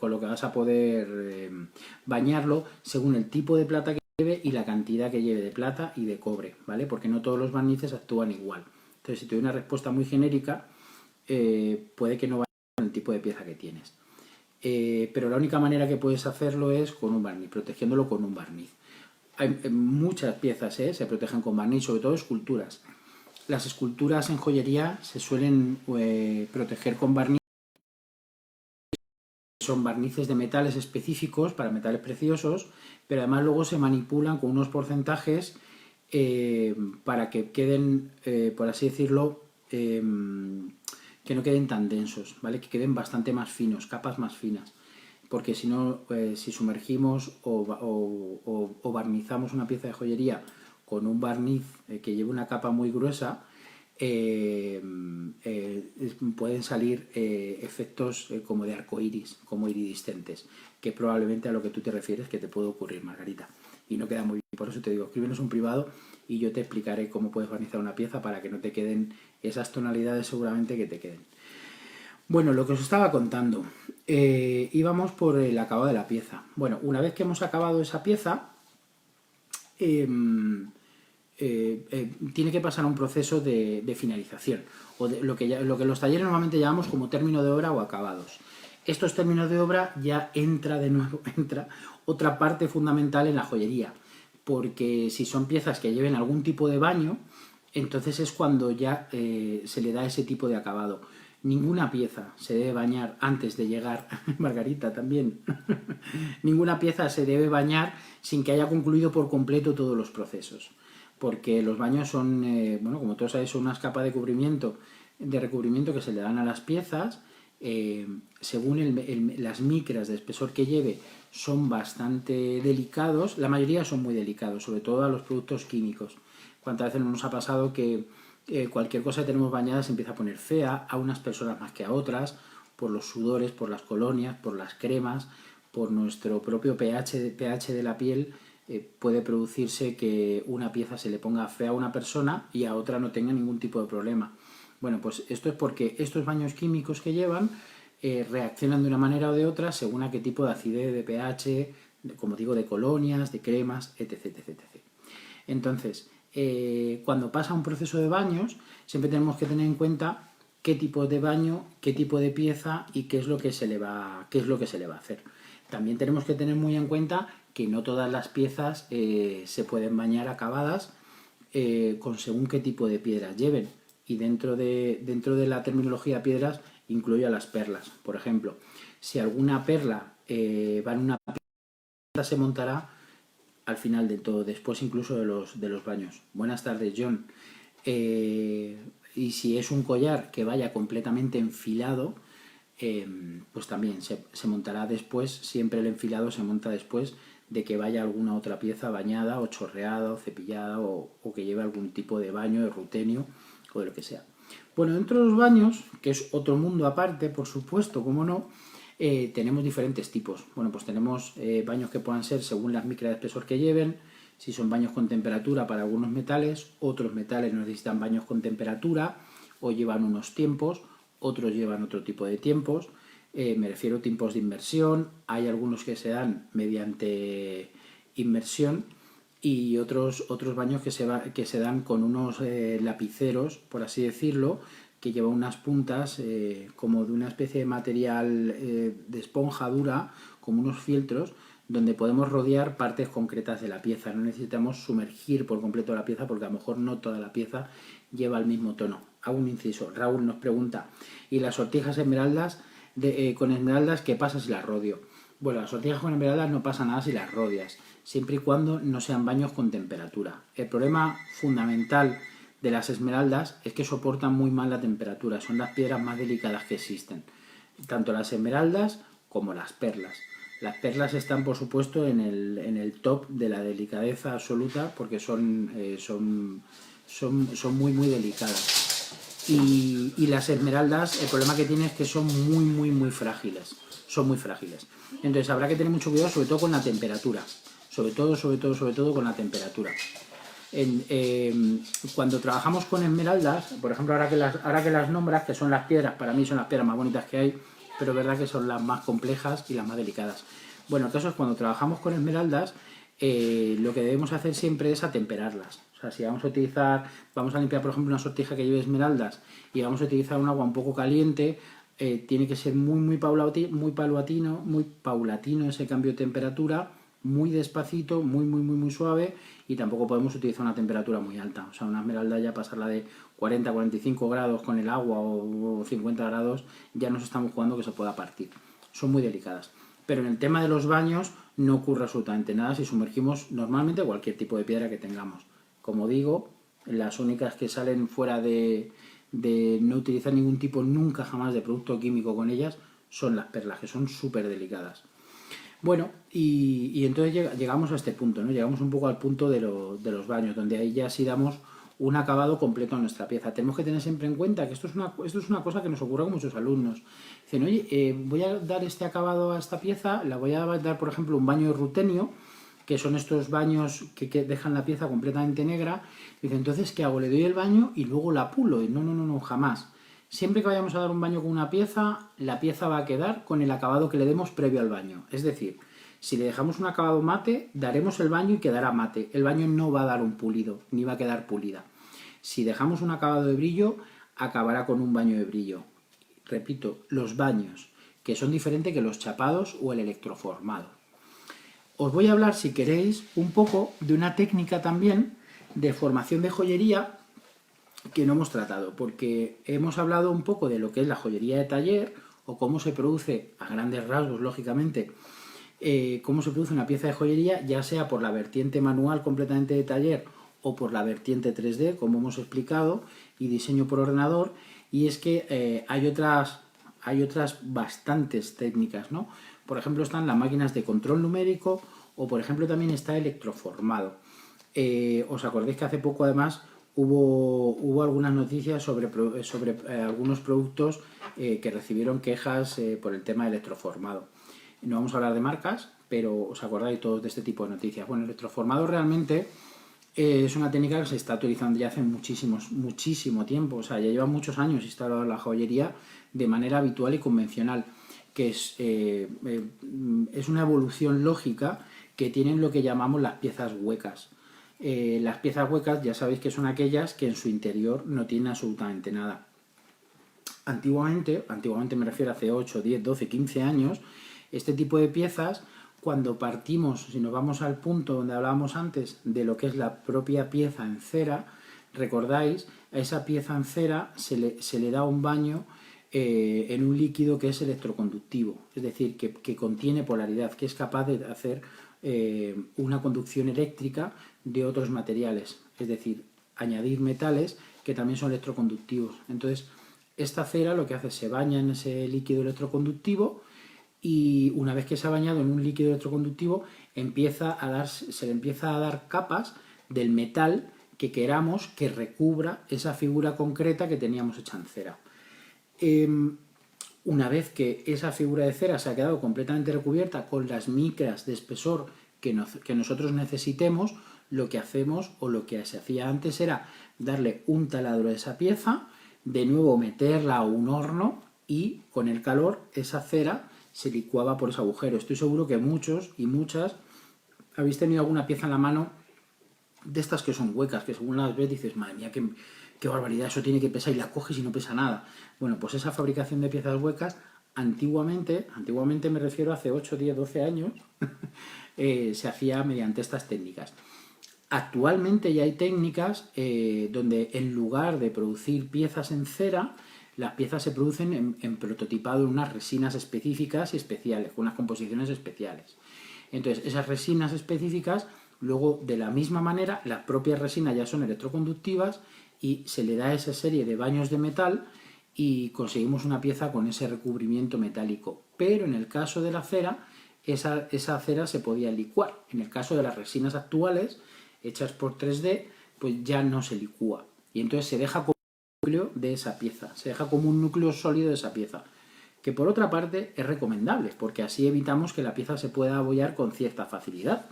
bañarlo según el tipo de plata que lleve y la cantidad que lleve de plata y de cobre, ¿vale? Porque no todos los barnices actúan igual. Entonces, si te doy una respuesta muy genérica, puede que no vaya con el tipo de pieza que tienes. Pero la única manera que puedes hacerlo es con un barniz, protegiéndolo con un barniz. Hay muchas piezas se protegen con barniz, sobre todo esculturas. Las esculturas en joyería se suelen proteger con barniz. Son barnices de metales específicos para metales preciosos, pero además luego se manipulan con unos porcentajes para que queden, por así decirlo, que no queden tan densos, ¿vale? Que queden bastante más finos, capas más finas. Porque si no, si sumergimos o barnizamos una pieza de joyería con un barniz que lleve una capa muy gruesa, pueden salir efectos como de arcoíris, como iridiscentes, que probablemente a lo que tú te refieres que te puede ocurrir, Margarita. Y no queda muy bien, por eso te digo, escríbenos un privado y yo te explicaré cómo puedes barnizar una pieza para que no te queden esas tonalidades, seguramente que te queden. Bueno, lo que os estaba contando, íbamos por el acabado de la pieza. Bueno, una vez que hemos acabado esa pieza, tiene que pasar a un proceso de finalización, o de lo que los talleres normalmente llamamos como término de obra o acabados. Estos términos de obra ya entra otra parte fundamental en la joyería, porque si son piezas que lleven algún tipo de baño, entonces es cuando ya se le da ese tipo de acabado. Ninguna pieza se debe bañar antes de llegar, Margarita también, ninguna pieza se debe bañar sin que haya concluido por completo todos los procesos, porque los baños son, bueno, como todos sabéis, son unas capas de recubrimiento que se le dan a las piezas, según las micras de espesor que lleve, son bastante delicados, la mayoría son muy delicados, sobre todo a los productos químicos. ¿Cuántas veces nos ha pasado que cualquier cosa que tenemos bañada se empieza a poner fea a unas personas más que a otras, por los sudores, por las colonias, por las cremas, por nuestro propio pH de la piel? Puede producirse que una pieza se le ponga fea a una persona y a otra no tenga ningún tipo de problema. Bueno, pues esto es porque estos baños químicos que llevan reaccionan de una manera o de otra según a qué tipo de acidez, de pH, como digo, de colonias, de cremas, etc. etc. Entonces, cuando pasa un proceso de baños, siempre tenemos que tener en cuenta qué tipo de baño, qué tipo de pieza y qué es lo que se le va a hacer. También tenemos que tener muy en cuenta que no todas las piezas se pueden bañar acabadas con según qué tipo de piedras lleven. Y dentro de la terminología piedras incluyo a las perlas. Por ejemplo, si alguna perla va en una piedra, se montará al final de todo, después incluso de los baños. Buenas tardes, John. Y si es un collar que vaya completamente enfilado, pues también se montará después, siempre el enfilado se monta después de que vaya alguna otra pieza bañada o chorreada o cepillada o que lleve algún tipo de baño, de rutenio o de lo que sea. Bueno, dentro de los baños, que es otro mundo aparte, por supuesto, como no, tenemos diferentes tipos. Bueno, pues tenemos baños que puedan ser según las micras de espesor que lleven, si son baños con temperatura para algunos metales, otros metales necesitan baños con temperatura o llevan unos tiempos, otros llevan otro tipo de tiempos. Me refiero a tiempos de inmersión, hay algunos que se dan mediante inmersión y otros baños que se dan con unos lapiceros, por así decirlo, que llevan unas puntas como de una especie de material de esponja dura, como unos fieltros, donde podemos rodear partes concretas de la pieza. No necesitamos sumergir por completo la pieza porque a lo mejor no toda la pieza lleva el mismo tono. Hago un inciso. Raúl nos pregunta, ¿y las sortijas esmeraldas con esmeraldas qué pasa si las rodio? Bueno, las sortijas con esmeraldas no pasa nada si las rodias, siempre y cuando no sean baños con temperatura. El problema fundamental de las esmeraldas es que soportan muy mal la temperatura, son las piedras más delicadas que existen, tanto las esmeraldas como las perlas. Las perlas están, por supuesto, en el top de la delicadeza absoluta porque son muy, muy delicadas. Y las esmeraldas, el problema que tienen es que son muy, muy, muy frágiles. Son muy frágiles. Entonces habrá que tener mucho cuidado, sobre todo con la temperatura. Sobre todo con la temperatura. Cuando trabajamos con esmeraldas, por ejemplo, ahora que las nombras, que son las piedras, para mí son las piedras más bonitas que hay, pero es verdad que son las más complejas y las más delicadas. Bueno, el caso es cuando trabajamos con esmeraldas, lo que debemos hacer siempre es atemperarlas. O sea, si vamos a limpiar, por ejemplo, una sortija que lleve esmeraldas y vamos a utilizar un agua un poco caliente, tiene que ser muy paulatino ese cambio de temperatura, muy despacito, muy suave, y tampoco podemos utilizar una temperatura muy alta. O sea, una esmeralda ya pasarla de 40 a 45 grados con el agua o 50 grados, ya nos estamos jugando que se pueda partir. Son muy delicadas. Pero en el tema de los baños no ocurre absolutamente nada si sumergimos normalmente cualquier tipo de piedra que tengamos. Como digo, las únicas que salen fuera de no utilizar ningún tipo nunca jamás de producto químico con ellas son las perlas, que son súper delicadas. Bueno, y entonces llegamos a este punto, ¿no? Llegamos un poco al punto de los baños, donde ahí ya sí damos un acabado completo a nuestra pieza. Tenemos que tener siempre en cuenta que esto es una cosa que nos ocurre con muchos alumnos. Dicen, oye, voy a dar este acabado a esta pieza, la voy a dar, por ejemplo, un baño de rutenio, que son estos baños que dejan la pieza completamente negra. Dicen, entonces, ¿qué hago? Le doy el baño y luego la pulo. Y no, jamás. Siempre que vayamos a dar un baño con una pieza, la pieza va a quedar con el acabado que le demos previo al baño. Es decir, si le dejamos un acabado mate, daremos el baño y quedará mate. El baño no va a dar un pulido, ni va a quedar pulida. Si dejamos un acabado de brillo, acabará con un baño de brillo. Repito, los baños, que son diferentes que los chapados o el electroformado. Os voy a hablar, si queréis, un poco de una técnica también de formación de joyería que no hemos tratado, porque hemos hablado un poco de lo que es la joyería de taller o cómo se produce, a grandes rasgos, lógicamente, cómo se produce una pieza de joyería, ya sea por la vertiente manual completamente de taller o por la vertiente 3D, como hemos explicado, y diseño por ordenador, y es que hay otras bastantes técnicas, ¿no? Por ejemplo, están las máquinas de control numérico o, por ejemplo, también está electroformado. ¿Os acordáis que hace poco, además, hubo algunas noticias sobre algunos productos que recibieron quejas por el tema electroformado? No vamos a hablar de marcas, pero os acordáis todos de este tipo de noticias. Bueno, el electroformado realmente es una técnica que se está utilizando ya hace muchísimo tiempo. O sea, ya lleva muchos años instalado en la joyería de manera habitual y convencional, que es una evolución lógica que tienen lo que llamamos las piezas huecas. Las piezas huecas ya sabéis que son aquellas que en su interior no tienen absolutamente nada. Antiguamente me refiero a hace 8, 10, 12, 15 años, Este tipo de piezas, cuando partimos, si nos vamos al punto donde hablábamos antes de lo que es la propia pieza en cera, recordáis, a esa pieza en cera se le da un baño en un líquido que es electroconductivo, es decir, que contiene polaridad, que es capaz de hacer una conducción eléctrica de otros materiales, es decir, añadir metales que también son electroconductivos. Entonces, esta cera lo que hace es se baña en ese líquido electroconductivo y una vez que se ha bañado en un líquido electroconductivo se le empieza a dar capas del metal que queramos que recubra esa figura concreta que teníamos hecha en cera. Una vez que esa figura de cera se ha quedado completamente recubierta con las micras de espesor que nosotros necesitemos, lo que hacemos o lo que se hacía antes era darle un taladro a esa pieza, de nuevo meterla a un horno y con el calor esa cera se licuaba por ese agujero. Estoy seguro que muchos y muchas habéis tenido alguna pieza en la mano de estas que son huecas, que según las ves dices, madre mía, qué barbaridad, eso tiene que pesar, y la coges y no pesa nada. Bueno, pues esa fabricación de piezas huecas, antiguamente me refiero a hace 8, 10, 12 años, se hacía mediante estas técnicas. Actualmente ya hay técnicas donde en lugar de producir piezas en cera, las piezas se producen en prototipado en unas resinas específicas y especiales, con unas composiciones especiales. Entonces, esas resinas específicas, luego de la misma manera, las propias resinas ya son electroconductivas y se le da esa serie de baños de metal y conseguimos una pieza con ese recubrimiento metálico. Pero en el caso de la cera, esa cera se podía licuar. En el caso de las resinas actuales, hechas por 3D, pues ya no se licúa. Y entonces se deja como un núcleo de esa pieza, se deja como un núcleo sólido de esa pieza. Que por otra parte es recomendable, porque así evitamos que la pieza se pueda abollar con cierta facilidad.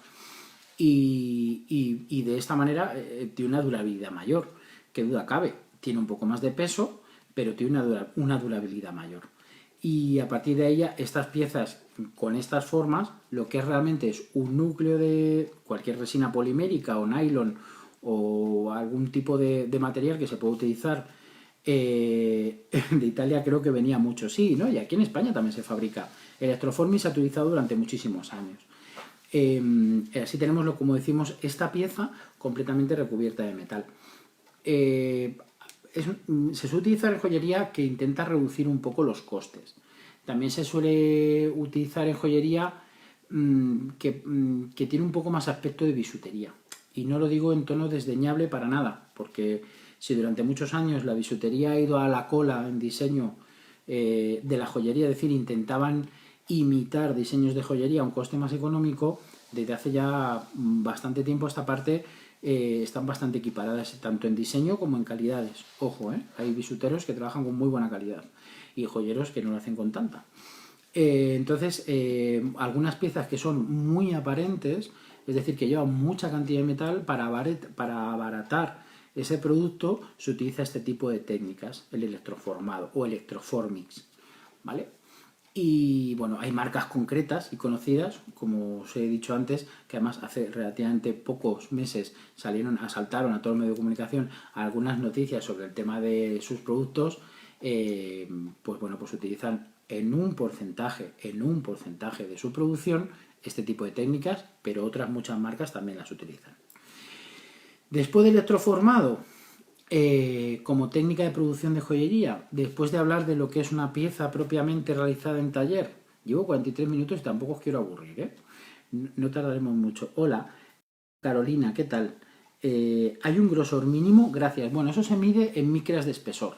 Y de esta manera tiene una durabilidad mayor. ¿Qué duda cabe? Tiene un poco más de peso, pero tiene una durabilidad mayor. Y a partir de ella, estas piezas con estas formas, lo que realmente es un núcleo de cualquier resina polimérica o nylon o algún tipo de material que se puede utilizar. De Italia creo que venía mucho, sí, ¿no? Y aquí en España también se fabrica. El Electroformic se ha utilizado durante muchísimos años. Así tenemos, como decimos, esta pieza completamente recubierta de metal. Se suele utilizar en joyería que intenta reducir un poco los costes. También se suele utilizar en joyería que tiene un poco más aspecto de bisutería. Y no lo digo en tono desdeñable para nada, porque si durante muchos años la bisutería ha ido a la cola en diseño de la joyería, es decir, intentaban imitar diseños de joyería a un coste más económico, desde hace ya bastante tiempo esta parte están bastante equiparadas tanto en diseño como en calidades. Ojo, hay bisuteros que trabajan con muy buena calidad y joyeros que no lo hacen con tanta. Entonces, algunas piezas que son muy aparentes, es decir, que llevan mucha cantidad de metal, para abaratar ese producto se utiliza este tipo de técnicas, el electroformado o electroformix, ¿vale? Y bueno, hay marcas concretas y conocidas, como os he dicho antes, que además hace relativamente pocos meses asaltaron a todo el medio de comunicación algunas noticias sobre el tema de sus productos. Pues bueno, pues utilizan en un porcentaje de su producción este tipo de técnicas, pero otras muchas marcas también las utilizan. Después del electroformado, como técnica de producción de joyería, después de hablar de lo que es una pieza propiamente realizada en taller, llevo 43 minutos y tampoco os quiero aburrir, no tardaremos mucho. Hola, Carolina, ¿qué tal? Hay un grosor mínimo, gracias. Bueno, eso se mide en micras de espesor.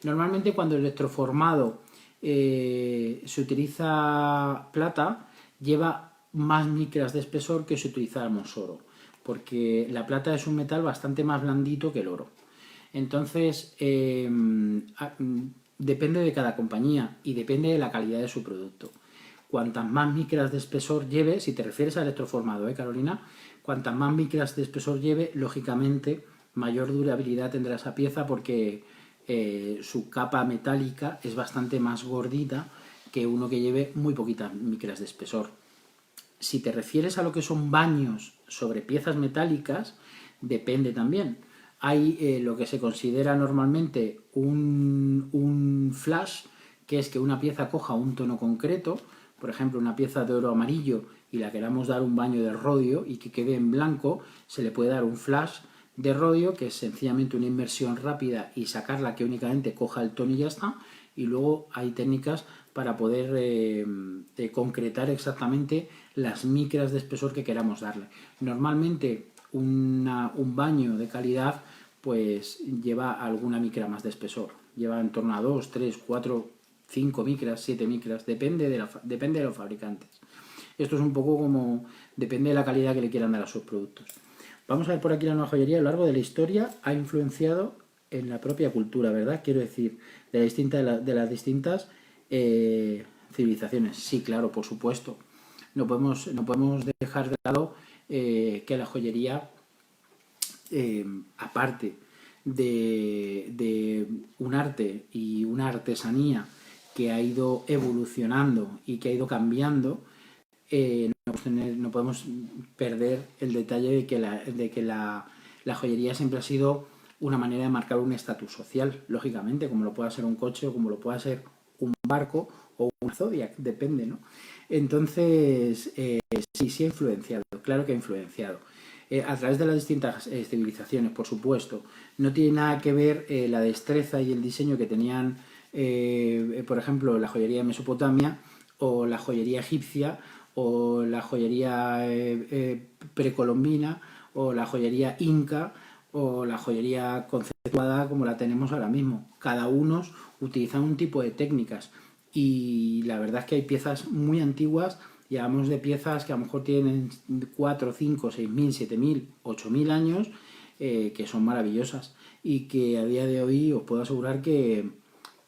Normalmente cuando el electroformado se utiliza plata, lleva más micras de espesor que si utilizáramos oro, porque la plata es un metal bastante más blandito que el oro. Entonces, depende de cada compañía y depende de la calidad de su producto. Cuantas más micras de espesor lleve, si te refieres al electroformado, Carolina, cuantas más micras de espesor lleve, lógicamente mayor durabilidad tendrá esa pieza, porque su capa metálica es bastante más gordita que uno que lleve muy poquitas micras de espesor. Si te refieres a lo que son baños sobre piezas metálicas, depende también. Hay lo que se considera normalmente un flash, que es que una pieza coja un tono concreto, por ejemplo, una pieza de oro amarillo y la queramos dar un baño de rodio y que quede en blanco, se le puede dar un flash de rodio, que es sencillamente una inmersión rápida y sacarla que únicamente coja el tono y ya está. Y luego hay técnicas para poder concretar exactamente las micras de espesor que queramos darle. Normalmente un baño de calidad pues lleva alguna micra más de espesor, lleva en torno a 2, 3, 4, 5 micras, 7 micras, depende de los fabricantes. Esto es un poco como, depende de la calidad que le quieran dar a sus productos. Vamos a ver por aquí la nueva joyería. A lo largo de la historia ha influenciado en la propia cultura, ¿verdad? Quiero decir, de las distintas civilizaciones. Sí, claro, por supuesto. No podemos dejar de lado que la joyería, aparte de un arte y una artesanía que ha ido evolucionando y que ha ido cambiando, no podemos perder el detalle de que la joyería siempre ha sido una manera de marcar un estatus social, lógicamente, como lo pueda ser un coche o como lo pueda ser un barco o una Zodiac, depende, ¿no? Entonces, sí ha influenciado, claro que ha influenciado. A través de las distintas civilizaciones, por supuesto. No tiene nada que ver la destreza y el diseño que tenían, por ejemplo, la joyería de Mesopotamia o la joyería egipcia o la joyería precolombina o la joyería inca o la joyería conceptuada como la tenemos ahora mismo. Cada uno utiliza un tipo de técnicas y la verdad es que hay piezas muy antiguas, y hablamos de piezas que a lo mejor tienen 4, 5, 6.000, 7.000, 8.000 años, que son maravillosas y que a día de hoy os puedo asegurar que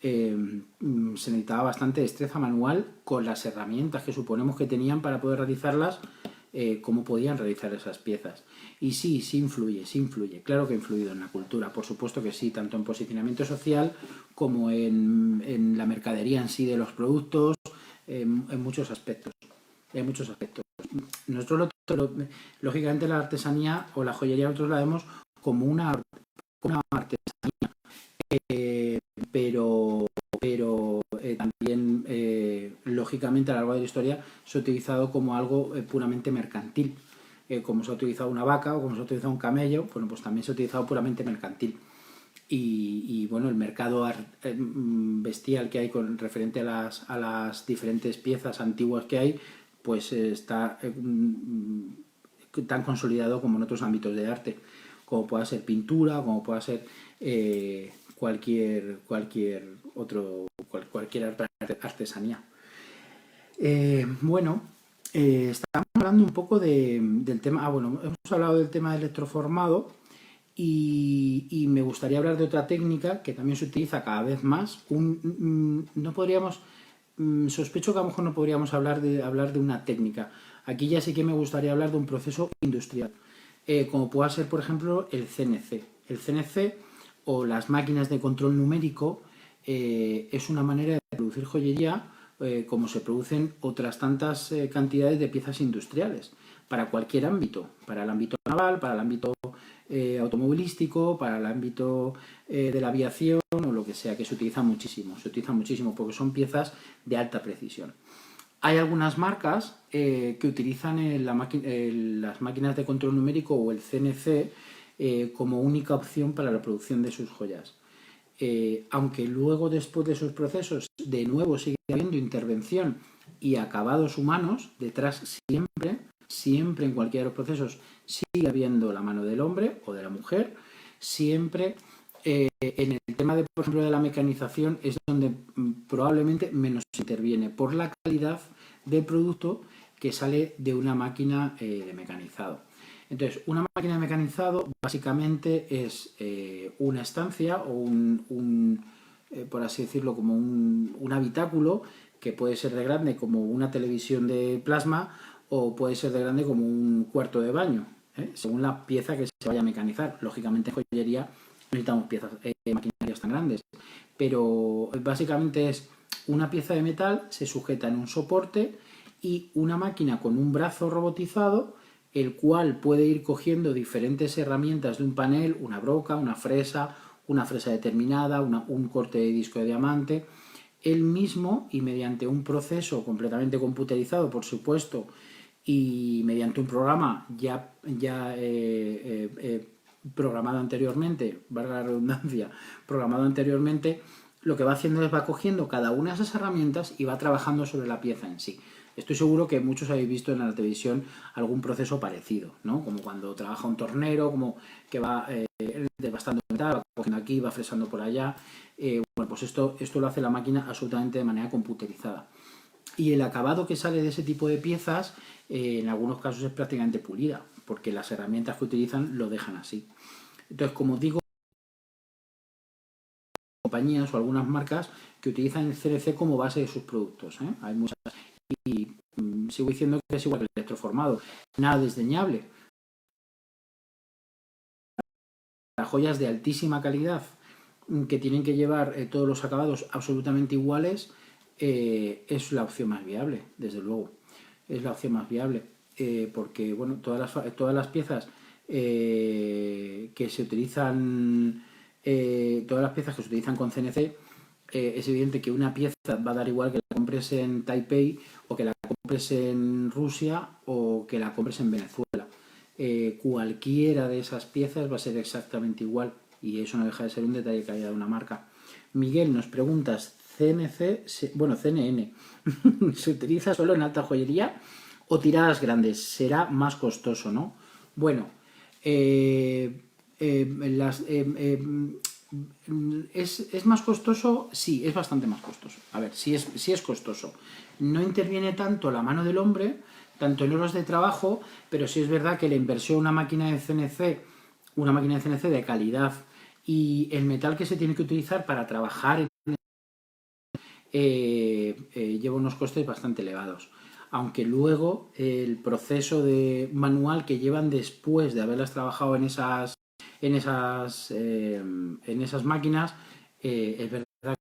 se necesitaba bastante destreza manual con las herramientas que suponemos que tenían para poder realizarlas, cómo podían realizar esas piezas. Y sí influye, claro que ha influido en la cultura, por supuesto que sí, tanto en posicionamiento social como en la mercadería en sí de los productos, en muchos aspectos. En muchos aspectos. Nosotros, lógicamente, la artesanía o la joyería nosotros la vemos como una artesanía, pero también, lógicamente, a lo largo de la historia se ha utilizado como algo puramente mercantil. Como se ha utilizado una vaca o como se ha utilizado un camello, bueno, pues también se ha utilizado puramente mercantil. Y bueno, el mercado bestial que hay con referente a las diferentes piezas antiguas que hay, pues está tan consolidado como en otros ámbitos de arte, como pueda ser pintura, como pueda ser cualquier artesanía. Bueno, estamos hablando un poco del tema. Bueno, hemos hablado del tema del electroformado y me gustaría hablar de otra técnica que también se utiliza cada vez más. No podríamos, sospecho que a lo mejor no podríamos hablar de una técnica. Aquí ya sí que me gustaría hablar de un proceso industrial, como pueda ser, por ejemplo, el CNC. El CNC o las máquinas de control numérico es una manera de producir joyería como se producen otras tantas cantidades de piezas industriales para cualquier ámbito, para el ámbito naval, para el ámbito automovilístico, para el ámbito de la aviación o lo que sea, que se utiliza muchísimo porque son piezas de alta precisión. Hay algunas marcas que utilizan las máquinas de control numérico o el CNC como única opción para la producción de sus joyas. Aunque luego, después de esos procesos, de nuevo sigue habiendo intervención y acabados humanos, detrás siempre en cualquiera de los procesos sigue habiendo la mano del hombre o de la mujer, siempre. En el tema, por ejemplo, de la mecanización es donde probablemente menos se interviene por la calidad del producto que sale de una máquina de mecanizado. Entonces, una máquina de mecanizado básicamente es una estancia o por así decirlo, como un habitáculo que puede ser de grande como una televisión de plasma o puede ser de grande como un cuarto de baño, según la pieza que se vaya a mecanizar. Lógicamente en joyería necesitamos maquinarias tan grandes, pero básicamente es una pieza de metal, se sujeta en un soporte y una máquina con un brazo robotizado, el cual puede ir cogiendo diferentes herramientas de un panel, una broca, una fresa determinada, un corte de disco de diamante, él mismo y mediante un proceso completamente computerizado, por supuesto, y mediante un programa programado anteriormente, valga la redundancia, programado anteriormente, lo que va haciendo es va cogiendo cada una de esas herramientas y va trabajando sobre la pieza en sí. Estoy seguro que muchos habéis visto en la televisión algún proceso parecido, ¿no? Como cuando trabaja un tornero, como que va devastando metal, va cogiendo aquí, va fresando por allá. Bueno, pues esto lo hace la máquina absolutamente de manera computerizada. Y el acabado que sale de ese tipo de piezas, en algunos casos es prácticamente pulida, porque las herramientas que utilizan lo dejan así. Entonces, como digo, compañías o algunas marcas que utilizan el CNC como base de sus productos, ¿eh? Hay muchas. Y sigo diciendo que es igual que el electroformado. Nada desdeñable. Las joyas de altísima calidad que tienen que llevar todos los acabados absolutamente iguales, es la opción más viable, desde luego. Es la opción más viable. Porque, bueno, todas las piezas que se utilizan, todas las piezas que se utilizan con CNC, es evidente que una pieza va a dar igual que la compres en Taipei o que la compres en Rusia o que la compres en Venezuela. Cualquiera de esas piezas va a ser exactamente igual y eso no deja de ser un detalle que haya de una marca. Miguel, nos preguntas, CNN, ¿se utiliza solo en alta joyería o tiradas grandes? Será más costoso, ¿no? Bueno, ¿es más costoso? Sí, es bastante más costoso. A ver, sí es costoso. No interviene tanto la mano del hombre, tanto en horas de trabajo, pero sí es verdad que la inversión en una máquina de CNC de calidad y el metal que se tiene que utilizar para trabajar lleva unos costes bastante elevados. Aunque luego el proceso de manual que llevan después de haberlas trabajado en esas máquinas, es verdad que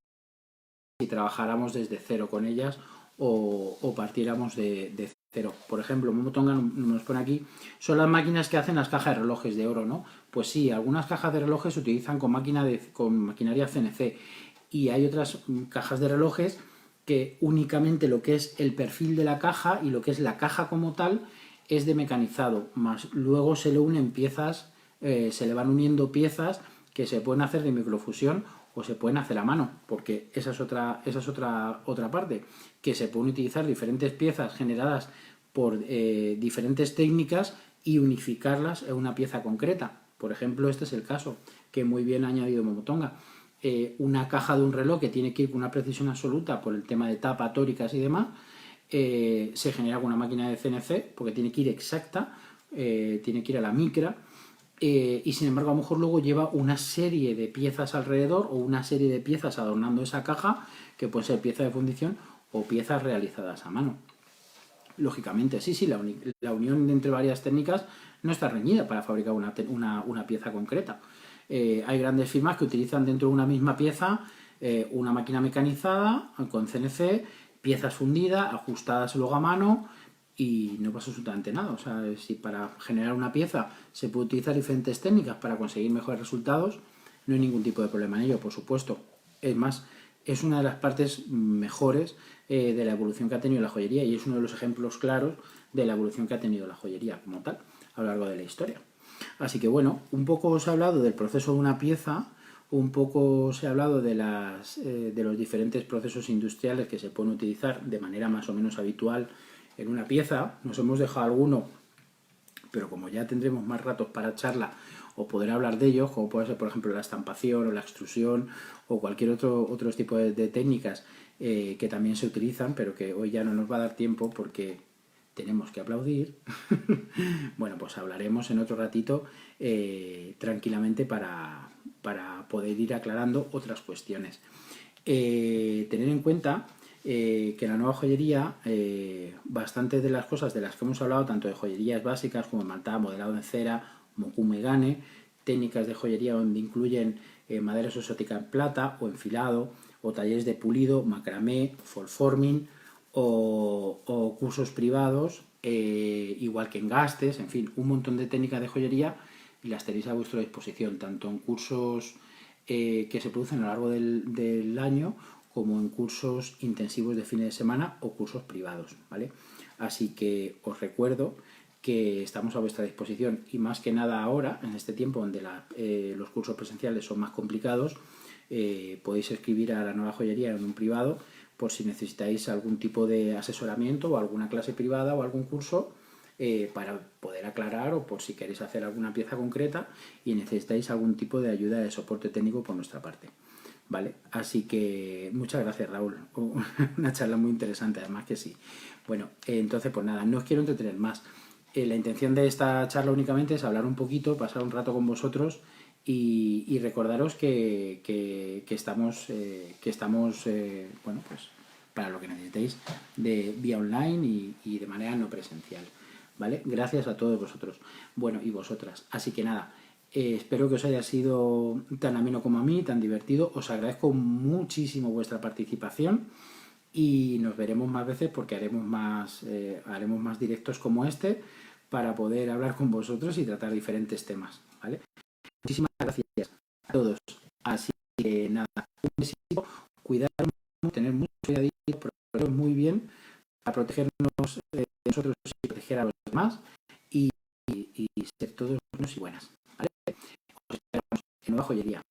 si trabajáramos desde cero con ellas o partiéramos de cero. Por ejemplo, Momotonga nos pone aquí, son las máquinas que hacen las cajas de relojes de oro, ¿no? Pues sí, algunas cajas de relojes se utilizan con maquinaria CNC y hay otras cajas de relojes que únicamente lo que es el perfil de la caja y lo que es la caja como tal es de mecanizado, más luego se le unen piezas, se le van uniendo piezas que se pueden hacer de microfusión o se pueden hacer a mano, porque esa es otra parte, que se pueden utilizar diferentes piezas generadas por diferentes técnicas y unificarlas en una pieza concreta. Por ejemplo, este es el caso que muy bien ha añadido Momotonga. Una caja de un reloj que tiene que ir con una precisión absoluta por el tema de tapa, tóricas y demás, se genera con una máquina de CNC porque tiene que ir exacta, tiene que ir a la micra, y sin embargo a lo mejor luego lleva una serie de piezas alrededor o una serie de piezas adornando esa caja que pueden ser piezas de fundición o piezas realizadas a mano. Lógicamente, sí, la unión entre varias técnicas no está reñida para fabricar una pieza concreta. Hay grandes firmas que utilizan dentro de una misma pieza una máquina mecanizada con CNC, piezas fundidas, ajustadas luego a mano y no pasa absolutamente nada. O sea, si para generar una pieza se puede utilizar diferentes técnicas para conseguir mejores resultados, no hay ningún tipo de problema en ello, por supuesto. Es más, es una de las partes mejores de la evolución que ha tenido la joyería y es uno de los ejemplos claros de la evolución que ha tenido la joyería como tal a lo largo de la historia. Así que bueno, un poco os he hablado del proceso de una pieza, un poco os he hablado de los diferentes procesos industriales que se pueden utilizar de manera más o menos habitual en una pieza. Nos hemos dejado alguno, pero como ya tendremos más ratos para charla o poder hablar de ellos, como puede ser por ejemplo la estampación o la extrusión o cualquier otro tipo de técnicas que también se utilizan, pero que hoy ya no nos va a dar tiempo porque tenemos que aplaudir. Bueno, pues hablaremos en otro ratito tranquilamente para poder ir aclarando otras cuestiones. Tener en cuenta que en la nueva joyería, bastantes de las cosas de las que hemos hablado, tanto de joyerías básicas como maltado, modelado en cera, mokume gane, técnicas de joyería donde incluyen maderas exóticas en plata o enfilado, o talleres de pulido, macramé, fall forming, o cursos privados, igual que engastes, en fin, un montón de técnicas de joyería y las tenéis a vuestra disposición, tanto en cursos que se producen a lo largo del año como en cursos intensivos de fines de semana o cursos privados, ¿vale? Así que os recuerdo que estamos a vuestra disposición y más que nada ahora, en este tiempo donde los cursos presenciales son más complicados, podéis escribir a la Nueva Joyería en un privado por si necesitáis algún tipo de asesoramiento o alguna clase privada o algún curso para poder aclarar o por si queréis hacer alguna pieza concreta y necesitáis algún tipo de ayuda de soporte técnico por nuestra parte. ¿Vale? Así que muchas gracias, Raúl. Una charla muy interesante, además que sí. Bueno, entonces pues nada, no os quiero entretener más. La intención de esta charla únicamente es hablar un poquito, pasar un rato con vosotros y recordaros que estamos, bueno, pues para lo que necesitéis, de vía online y de manera no presencial. ¿Vale? Gracias a todos vosotros. Bueno, y vosotras. Así que nada, espero que os haya sido tan ameno como a mí, tan divertido. Os agradezco muchísimo vuestra participación y nos veremos más veces porque haremos más directos como este para poder hablar con vosotros y tratar diferentes temas. ¿Vale? Muchísimas gracias a todos. Así que nada, un besito, cuidaros, tener mucho cuidadito, protegeros muy bien para protegernos de nosotros y proteger a los demás y ser todos buenos y buenas. ¿Vale? Os esperamos en Nueva Joyería.